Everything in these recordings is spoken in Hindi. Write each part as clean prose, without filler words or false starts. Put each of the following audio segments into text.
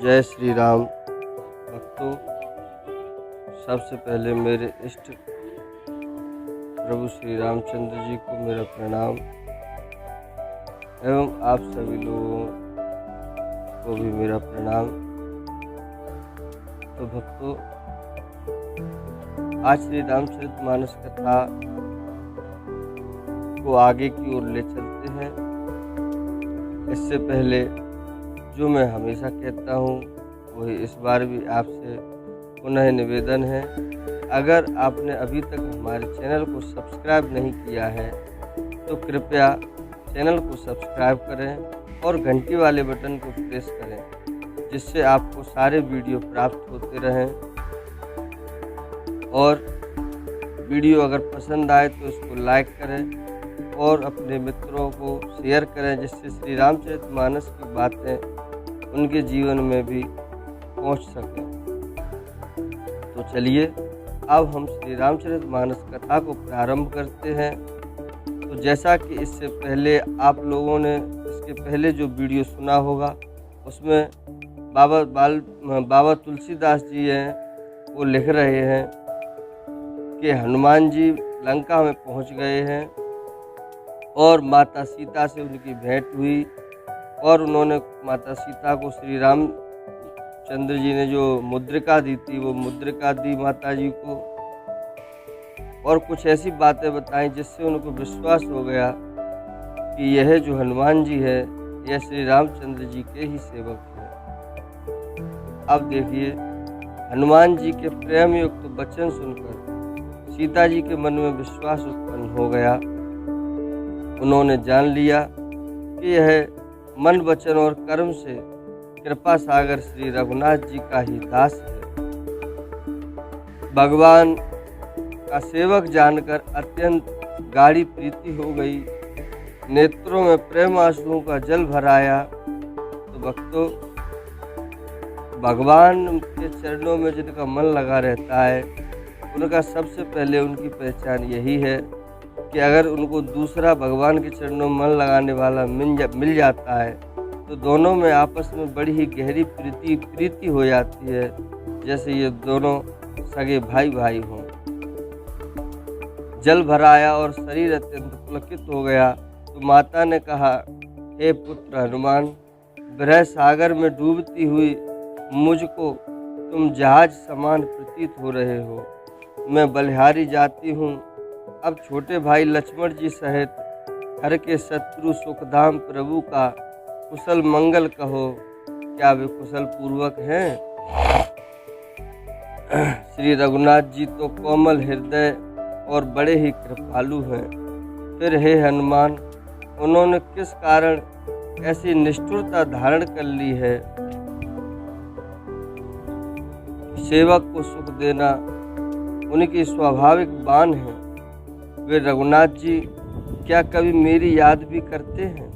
जय श्री राम। भक्तों, सबसे पहले मेरे इष्ट प्रभु श्री रामचंद्र जी को मेरा प्रणाम एवं आप सभी लोगों को भी मेरा प्रणाम। तो भक्तों, आज श्री रामचरितमानस कथा को आगे की ओर ले चलते हैं। इससे पहले जो मैं हमेशा कहता हूँ वही इस बार भी आपसे पुनः निवेदन है, अगर आपने अभी तक हमारे चैनल को सब्सक्राइब नहीं किया है तो कृपया चैनल को सब्सक्राइब करें और घंटी वाले बटन को प्रेस करें, जिससे आपको सारे वीडियो प्राप्त होते रहें। और वीडियो अगर पसंद आए तो इसको लाइक करें और अपने मित्रों को शेयर करें, जिससे श्री रामचरितमानस की बातें उनके जीवन में भी पहुंच सकें। तो चलिए अब हम श्री रामचरितमानस कथा को प्रारंभ करते हैं। तो जैसा कि इससे पहले आप लोगों ने इसके पहले जो वीडियो सुना होगा उसमें बाबा तुलसीदास जी हैं, वो लिख रहे हैं कि हनुमान जी लंका में पहुंच गए हैं और माता सीता से उनकी भेंट हुई और उन्होंने माता सीता को श्री रामचंद्र जी ने जो मुद्रिका दी थी वो मुद्रिका दी माता जी को, और कुछ ऐसी बातें बताई जिससे उनको विश्वास हो गया कि यह जो हनुमान जी है यह श्री रामचंद्र जी के ही सेवक हैं। अब देखिए, हनुमान जी के प्रेम युक्त वचन सुनकर सीता जी के मन में विश्वास उत्पन्न हो गया। उन्होंने जान लिया कि यह मन, वचन और कर्म से कृपा सागर श्री रघुनाथ जी का ही दास है। भगवान का सेवक जानकर अत्यंत गाढ़ी प्रीति हो गई, नेत्रों में प्रेम आंसुओं का जल भर आया। तो भक्तों, भगवान के चरणों में जिनका मन लगा रहता है उनका सबसे पहले उनकी पहचान यही है कि अगर उनको दूसरा भगवान के चरणों में मन लगाने वाला मिल जाता है तो दोनों में आपस में बड़ी ही गहरी प्रीति हो जाती है, जैसे ये दोनों सगे भाई भाई हों। जल भर आया और शरीर अत्यंत पुलकित हो गया। तो माता ने कहा, हे पुत्र हनुमान, विरह सागर में डूबती हुई मुझको तुम जहाज समान प्रतीत हो रहे हो। मैं बलिहारी जाती हूँ। अब छोटे भाई लक्ष्मण जी सहित हर के शत्रु सुखधाम प्रभु का कुशल मंगल कहो, क्या वे कुशल पूर्वक हैं? श्री रघुनाथ जी तो कोमल हृदय और बड़े ही कृपालु हैं। फिर हे हनुमान, उन्होंने किस कारण ऐसी निष्ठुरता धारण कर ली है? सेवक को सुख देना उनकी स्वाभाविक बान है। वे रघुनाथ जी क्या कभी मेरी याद भी करते हैं?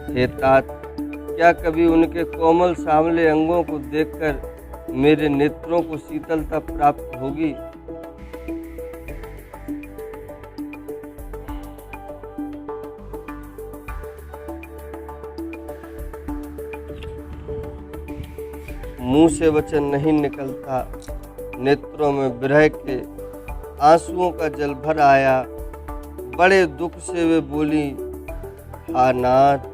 हे तात, क्या कभी उनके कोमल सांवले अंगों को देखकर मेरे नेत्रों को शीतलता प्राप्त होगी? मुंह से वचन नहीं निकलता, नेत्रों में विरह के आंसुओं का जल भर आया। बड़े दुख से वे बोली, हा नाथ,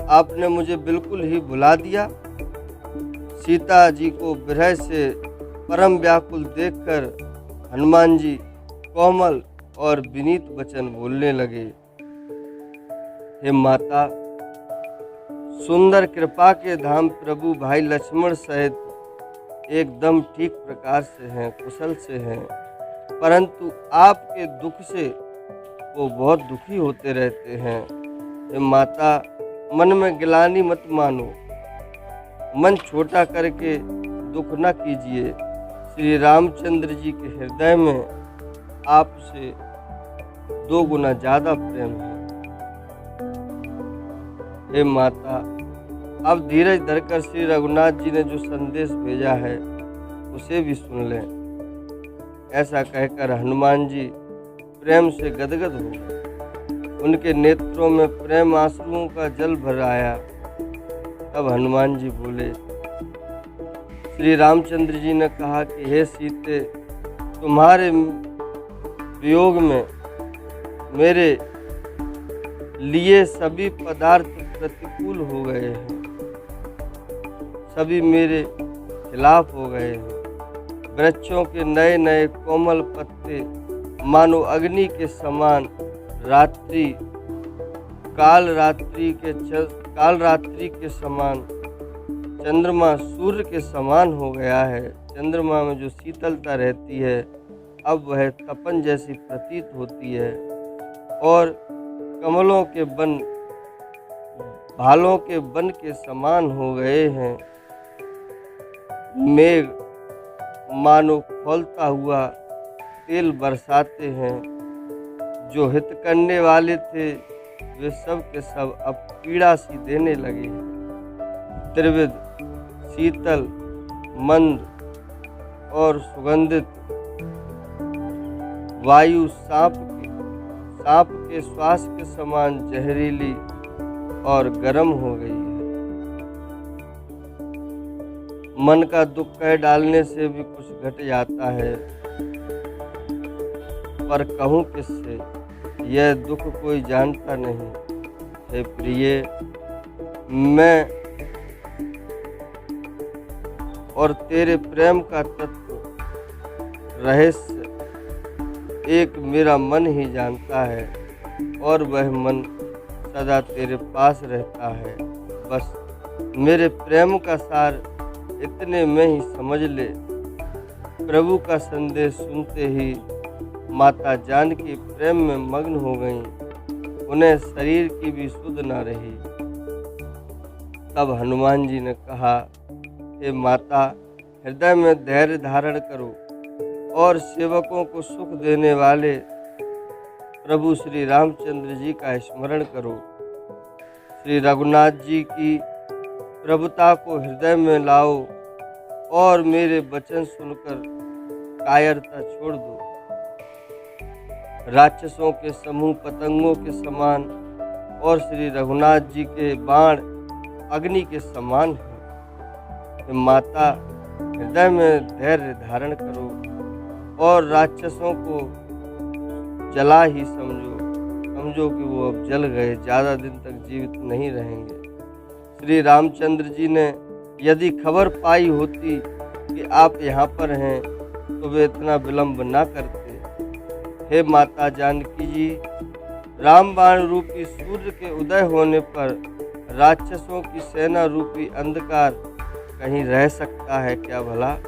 आपने मुझे बिल्कुल ही भुला दिया। सीता जी को विरह से परम व्याकुल देखकर हनुमान जी कोमल और विनीत वचन बोलने लगे। हे माता, सुंदर कृपा के धाम प्रभु भाई लक्ष्मण सहित एकदम ठीक प्रकार से हैं, कुशल से हैं, परंतु आपके दुख से वो बहुत दुखी होते रहते हैं। हे माता, मन में गिलानी मत मानो, मन छोटा करके दुख न कीजिए। श्री रामचंद्र जी के हृदय में आपसे 2 गुना ज़्यादा प्रेम है। हे माता, अब धीरज धरकर श्री रघुनाथ जी ने जो संदेश भेजा है उसे भी सुन लें। ऐसा कहकर हनुमान जी प्रेम से गदगद हो गए। उनके नेत्रों में प्रेम आंसुओं का जल भर आया। तब हनुमान जी बोले, श्री रामचंद्र जी ने कहा कि हे सीते, तुम्हारे वियोग में मेरे लिए सभी पदार्थ प्रतिकूल हो गए हैं, सभी मेरे खिलाफ हो गए हैं। वृक्षों के नए नए कोमल पत्ते मानो अग्नि के समान, काल रात्रि के समान, चंद्रमा सूर्य के समान हो गया है। चंद्रमा में जो शीतलता रहती है अब वह तपन जैसी प्रतीत होती है, और कमलों के बन भालों के बन के समान हो गए हैं। मेघ मानो खौलता हुआ तेल बरसाते हैं। जो हित करने वाले थे वे सब के सब अब पीड़ा सी देने लगे हैं। त्रिविध, शीतल, मंद और सुगंधित वायु सांप के श्वास के समान जहरीली और गर्म हो गई है। मन का दुख कह डालने से भी कुछ घट जाता है, पर कहूँ किससे, यह दुख कोई जानता नहीं। हे प्रिय, मैं और तेरे प्रेम का तत्व रहस्य एक मेरा मन ही जानता है, और वह मन सदा तेरे पास रहता है। बस मेरे प्रेम का सार इतने में ही समझ ले। प्रभु का संदेश सुनते ही माता जानकी प्रेम में मग्न हो गईं। उन्हें शरीर की भी सुध न रही। तब हनुमान जी ने कहा, हे माता, हृदय में धैर्य धारण करो और सेवकों को सुख देने वाले प्रभु श्री रामचंद्र जी का स्मरण करो। श्री रघुनाथ जी की प्रभुता को हृदय में लाओ और मेरे वचन सुनकर कायरता छोड़ दो। राक्षसों के समूह पतंगों के समान और श्री रघुनाथ जी के बाण अग्नि के समान हैं। माता, हृदय में धैर्य धारण करो और राक्षसों को जला ही समझो कि वो अब जल गए, ज़्यादा दिन तक जीवित नहीं रहेंगे। श्री रामचंद्र जी ने यदि खबर पाई होती कि आप यहाँ पर हैं तो वे इतना विलंब ना करते। हे माता जानकी जी, रामबाण रूपी सूर्य के उदय होने पर राक्षसों की सेना रूपी अंधकार कहीं रह सकता है क्या भला?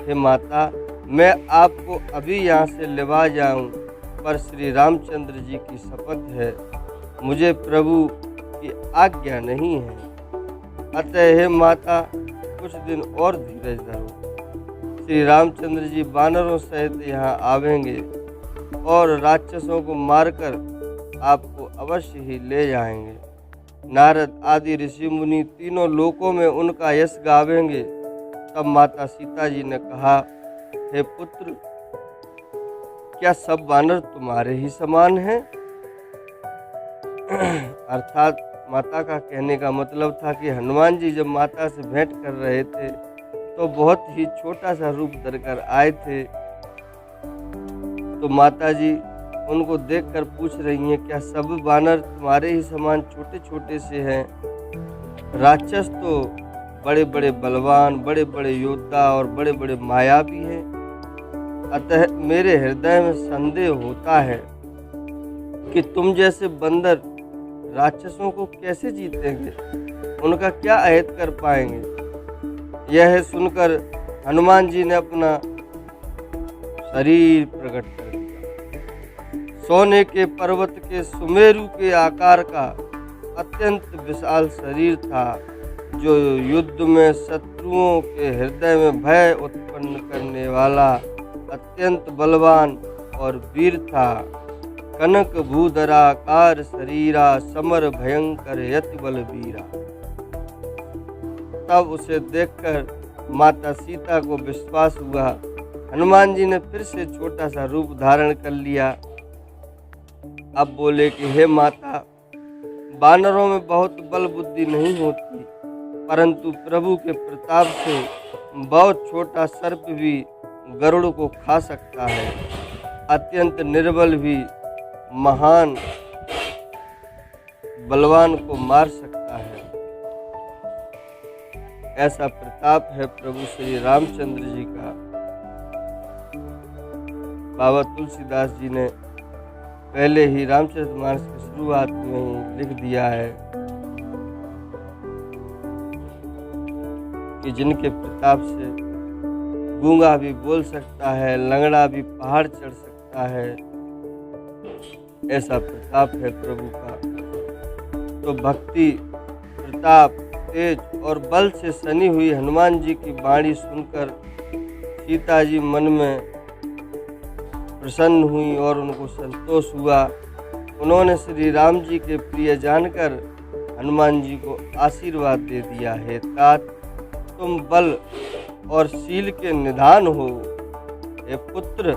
हे माता, मैं आपको अभी यहाँ से लेवा जाऊँ, पर श्री रामचंद्र जी की शपथ है, मुझे प्रभु की आज्ञा नहीं है। अतः हे माता, कुछ दिन और धीरज धरो। श्री रामचंद्र जी वानरों सहित यहाँ आवेंगे और राक्षसों को मारकर आपको अवश्य ही ले जाएंगे। नारद आदि ऋषि मुनि तीनों लोकों में उनका यश गावेंगे। तब माता सीता जी ने कहा, हे पुत्र, क्या सब वानर तुम्हारे ही समान हैं? अर्थात माता का कहने का मतलब था कि हनुमान जी जब माता से भेंट कर रहे थे तो बहुत ही छोटा सा रूप धरकर आए थे। तो माता जी उनको देखकर पूछ रही हैं, क्या सब वानर तुम्हारे ही समान छोटे छोटे से हैं? राक्षस तो बड़े बड़े बलवान, बड़े बड़े योद्धा और बड़े बड़े मायावी हैं। अतः मेरे हृदय में संदेह होता है कि तुम जैसे बंदर राक्षसों को कैसे जीतेंगे, उनका क्या अहित कर पाएंगे। यह सुनकर हनुमान जी ने अपना शरीर प्रकट कर दिया। सोने के पर्वत के सुमेरु के आकार का अत्यंत विशाल शरीर था, जो युद्ध में शत्रुओं के हृदय में भय उत्पन्न करने वाला अत्यंत बलवान और वीर था। कनक भूधराकार शरीरा, समर भयंकर यति बलबीरा। तब उसे देखकर माता सीता को विश्वास हुआ। हनुमान जी ने फिर से छोटा सा रूप धारण कर लिया। अब बोले कि हे माता, वानरों में बहुत बल बुद्धि नहीं होती, परंतु प्रभु के प्रताप से बहुत छोटा सर्प भी गरुड़ को खा सकता है, अत्यंत निर्बल भी महान बलवान को मार सकता है। ऐसा प्रताप है प्रभु श्री रामचंद्र जी का। बाबा तुलसीदास जी ने पहले ही रामचरितमानस की शुरुआत में ही लिख दिया है कि जिनके प्रताप से गूंगा भी बोल सकता है, लंगड़ा भी पहाड़ चढ़ सकता है, ऐसा प्रताप है प्रभु का। तो भक्ति, प्रताप, तेज और बल से सनी हुई हनुमान जी की वाणी सुनकर सीता जी मन में प्रसन्न हुई और उनको संतोष हुआ। उन्होंने श्री राम जी के प्रिय जानकर हनुमान जी को आशीर्वाद दे दिया है। तात, तुम बल और शील के निधान हो। हे पुत्र,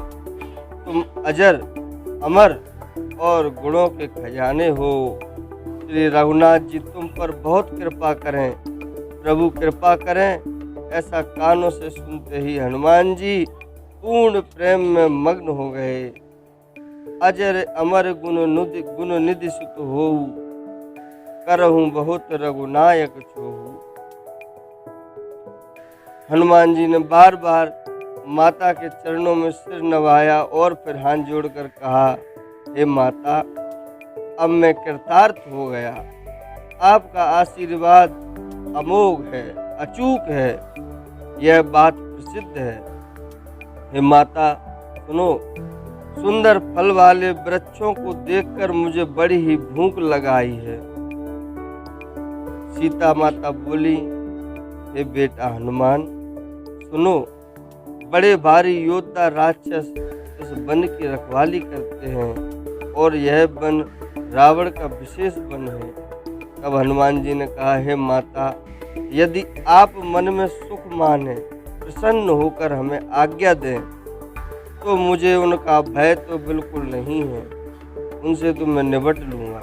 तुम अजर, अमर और गुणों के खजाने हो। श्री रघुनाथ जी तुम पर बहुत कृपा करें, प्रभु कृपा करें। ऐसा कानों से सुनते ही हनुमान जी पूर्ण प्रेम में मग्न हो गए। अजर अमर गुण निधि सुत होऊ, करहूँ बहुत रघुनायक छोहू। हनुमान जी ने बार बार माता के चरणों में सिर नवाया और फिर हाथ जोड़कर कहा, हे माता, अब मैं कृतार्थ हो गया। आपका आशीर्वाद अमोघ है, अचूक है, यह बात प्रसिद्ध है। हे माता सुनो, सुंदर फल वाले वृक्षों को देखकर मुझे बड़ी ही भूख लगाई है। सीता माता बोली, हे बेटा हनुमान सुनो, बड़े भारी योद्धा राक्षस इस वन की रखवाली करते हैं और यह वन रावण का विशेष वन है। तब हनुमान जी ने कहा, हे माता, यदि आप मन में सुख माने, प्रसन्न होकर हमें आज्ञा दें, तो मुझे उनका भय तो बिल्कुल नहीं है, उनसे तो मैं निपट लूँगा।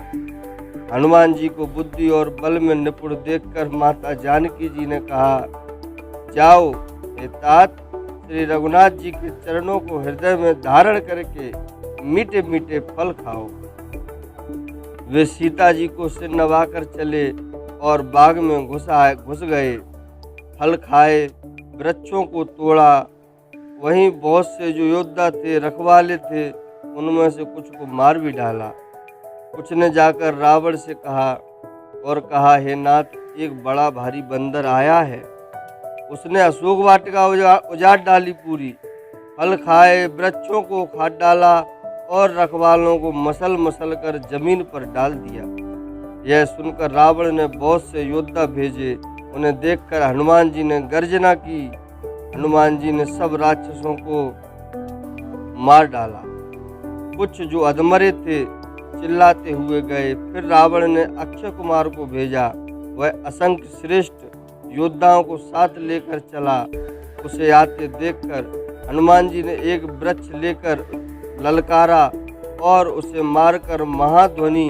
हनुमान जी को बुद्धि और बल में निपुण देखकर माता जानकी जी ने कहा, जाओ हे तात, श्री रघुनाथ जी के चरणों को हृदय में धारण करके मीठे मीठे फल खाओ। वे सीता जी को सिर नवाकर चले और बाग में घुस गए। फल खाए, वृक्षों को तोड़ा। वहीं बहुत से जो योद्धा थे, रखवाले थे, उनमें से कुछ को मार भी डाला। कुछ ने जाकर रावण से कहा और कहा, हे नाथ, एक बड़ा भारी बंदर आया है। उसने अशोक वाटिका उजाड़ डाली पूरी, फल खाए, वृक्षों को खाद डाला और रखवालों को मसल मसल कर जमीन पर डाल दिया। यह सुनकर रावण ने बहुत से योद्धा भेजे। उन्हें देखकर हनुमान जी ने गर्जना की। हनुमान जी ने सब राक्षसों को मार डाला। कुछ जो अधमरे थे चिल्लाते हुए गए। फिर रावण ने अक्षय कुमार को भेजा। वह असंख्य श्रेष्ठ योद्धाओं को साथ लेकर चला। उसे आते देखकर हनुमान जी ने एक वृक्ष लेकर ललकारा और उसे मारकर महाध्वनि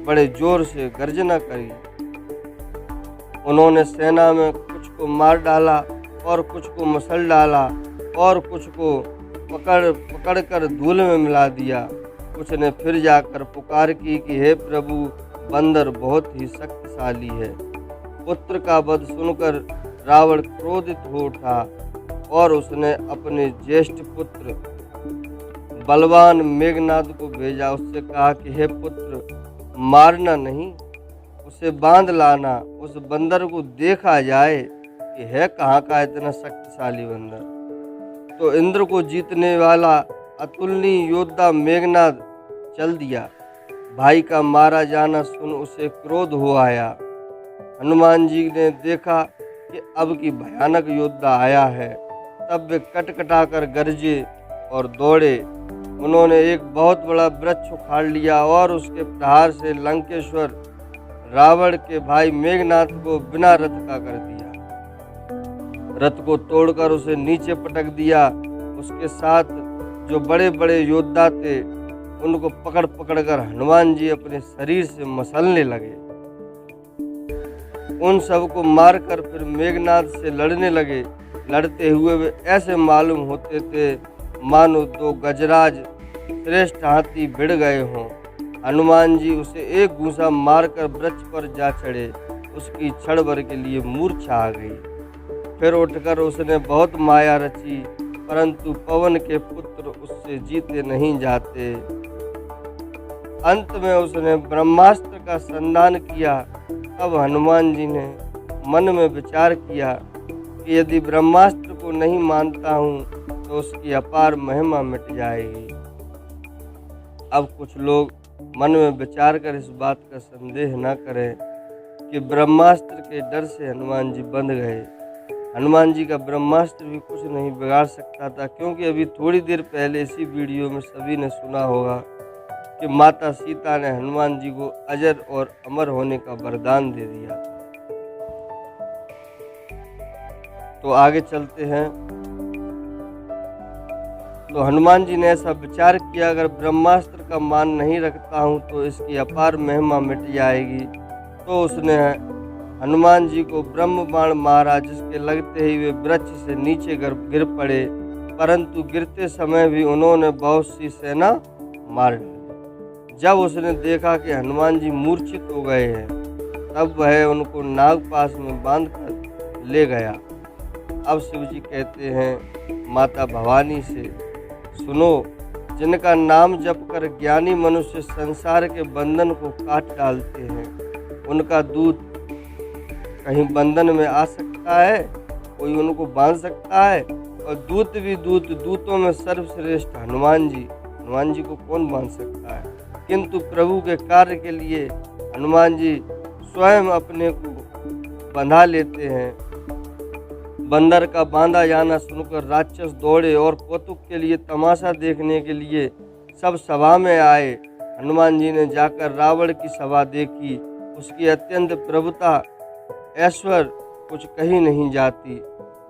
बड़े जोर से गर्जना करी। उन्होंने सेना में कुछ को मार डाला और कुछ को मसल डाला और कुछ को पकड़ कर धूल में मिला दिया। कुछ ने फिर जाकर पुकार की कि हे प्रभु, बंदर बहुत ही शक्तिशाली है। पुत्र का वध सुनकर रावण क्रोधित हो उठा और उसने अपने ज्येष्ठ पुत्र बलवान मेघनाद को भेजा। उससे कहा कि हे पुत्र, मारना नहीं, उसे बांध लाना। उस बंदर को देखा जाए कि है कहाँ का इतना शक्तिशाली बंदर। तो इंद्र को जीतने वाला अतुलनीय योद्धा मेघनाद चल दिया। भाई का मारा जाना सुन उसे क्रोध हो आया। हनुमान जी ने देखा कि अब की भयानक योद्धा आया है। तब वे कटकटा कर गरजे और दौड़े। उन्होंने एक बहुत बड़ा वृक्ष उखाड़ लिया और उसके प्रहार से लंकेश्वर रावण के भाई मेघनाद को बिना रथ का कर दिया। रथ को तोड़कर उसे नीचे पटक दिया। उसके साथ जो बड़े बड़े योद्धा थे उनको पकड़ कर हनुमान जी अपने शरीर से मसलने लगे। उन सबको मारकर फिर मेघनाद से लड़ने लगे। लड़ते हुए वे ऐसे मालूम होते थे मानो दो गजराज श्रेष्ठ हाथी भिड़ गए हों। हनुमान जी उसे एक घूंसा मारकर वृक्ष पर जा चढ़े। उसकी क्षण भर के लिए मूर्छा आ गई। फिर उठकर उसने बहुत माया रची, परंतु पवन के पुत्र उससे जीते नहीं जाते। अंत में उसने ब्रह्मास्त्र का संधान किया। तब हनुमान जी ने मन में विचार किया कि यदि ब्रह्मास्त्र को नहीं मानता हूँ तो उसकी अपार महिमा मिट जाएगी। अब कुछ लोग मन में विचार कर इस बात का संदेह न करें कि ब्रह्मास्त्र के डर से हनुमान जी बंध गए। हनुमान जी का ब्रह्मास्त्र भी कुछ नहीं बिगाड़ सकता था, क्योंकि अभी थोड़ी देर पहले इसी वीडियो में सभी ने सुना होगा कि माता सीता ने हनुमान जी को अजर और अमर होने का वरदान दे दिया। तो आगे चलते हैं। तो हनुमान जी ने ऐसा विचार किया, अगर ब्रह्मास्त्र का मान नहीं रखता हूँ तो इसकी अपार महिमा मिट जाएगी। तो उसने हनुमान जी को ब्रह्म बाण मारा, जिसके लगते ही वे वृक्ष से नीचे गिर पड़े, परंतु गिरते समय भी उन्होंने बहुत सी सेना मार डाली। जब उसने देखा कि हनुमान जी मूर्छित हो गए हैं, तब वह उनको नागपाश में बांधकर ले गया। अब शिव जी कहते हैं माता भवानी से, सुनो, जिनका नाम जप कर ज्ञानी मनुष्य संसार के बंधन को काट डालते हैं, उनका दूत कहीं बंधन में आ सकता है? कोई उनको बांध सकता है? और दूत भी दूतों में सर्वश्रेष्ठ हनुमान जी को कौन बांध सकता है? किंतु प्रभु के कार्य के लिए हनुमान जी स्वयं अपने को बंधा लेते हैं। बंदर का बांधा जाना सुनकर राक्षस दौड़े और कौतुक के लिए तमाशा देखने के लिए सब सभा में आए। हनुमान जी ने जाकर रावण की सभा देखी। उसकी अत्यंत प्रभुता ऐश्वर्य कुछ कही नहीं जाती।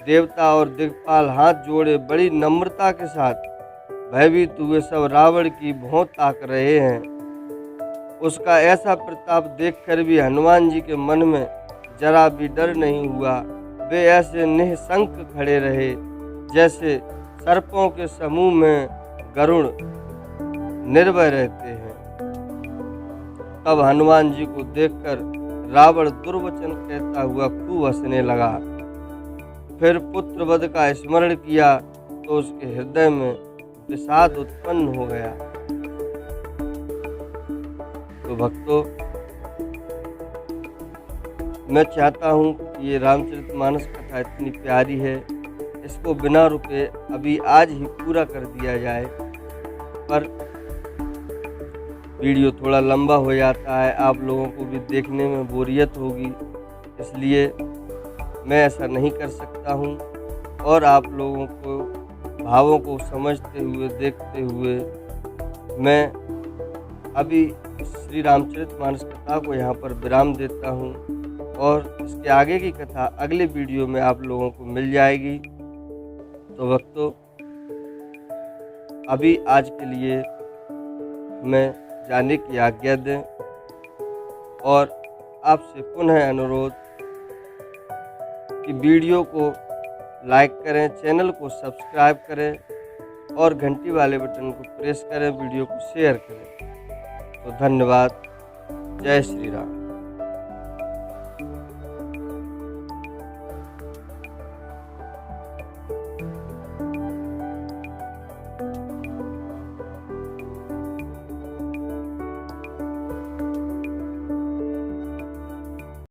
देवता और दिक्पाल हाथ जोड़े बड़ी नम्रता के साथ भयभीत हुए सब रावण की भौं ताक रहे हैं। उसका ऐसा प्रताप देखकर भी हनुमान जी के मन में जरा भी डर नहीं हुआ। वे ऐसे निःशंक खड़े रहे जैसे सर्पों के समूह में गरुड़ निर्भय रहते हैं। तब हनुमान जी को देखकर रावण दुर्वचन कहता हुआ खूब हंसने लगा। फिर पुत्रवध का स्मरण किया तो उसके हृदय में विषाद उत्पन्न हो गया। तो भक्तों, मैं चाहता हूँ कि ये रामचरितमानस कथा इतनी प्यारी है, इसको बिना रुके अभी आज ही पूरा कर दिया जाए। पर वीडियो थोड़ा लंबा हो जाता है, आप लोगों को भी देखने में बोरियत होगी, इसलिए मैं ऐसा नहीं कर सकता हूँ। और आप लोगों को भावों को समझते हुए देखते हुए मैं अभी श्री रामचरितमानस कथा को यहाँ पर विराम देता हूँ, और इसके आगे की कथा अगले वीडियो में आप लोगों को मिल जाएगी। तो भक्तों, अभी आज के लिए मैं जाने की आज्ञा दें, और आपसे पुनः अनुरोध कि वीडियो को लाइक करें, चैनल को सब्सक्राइब करें और घंटी वाले बटन को प्रेस करें, वीडियो को शेयर करें। तो धन्यवाद। जय श्री राम।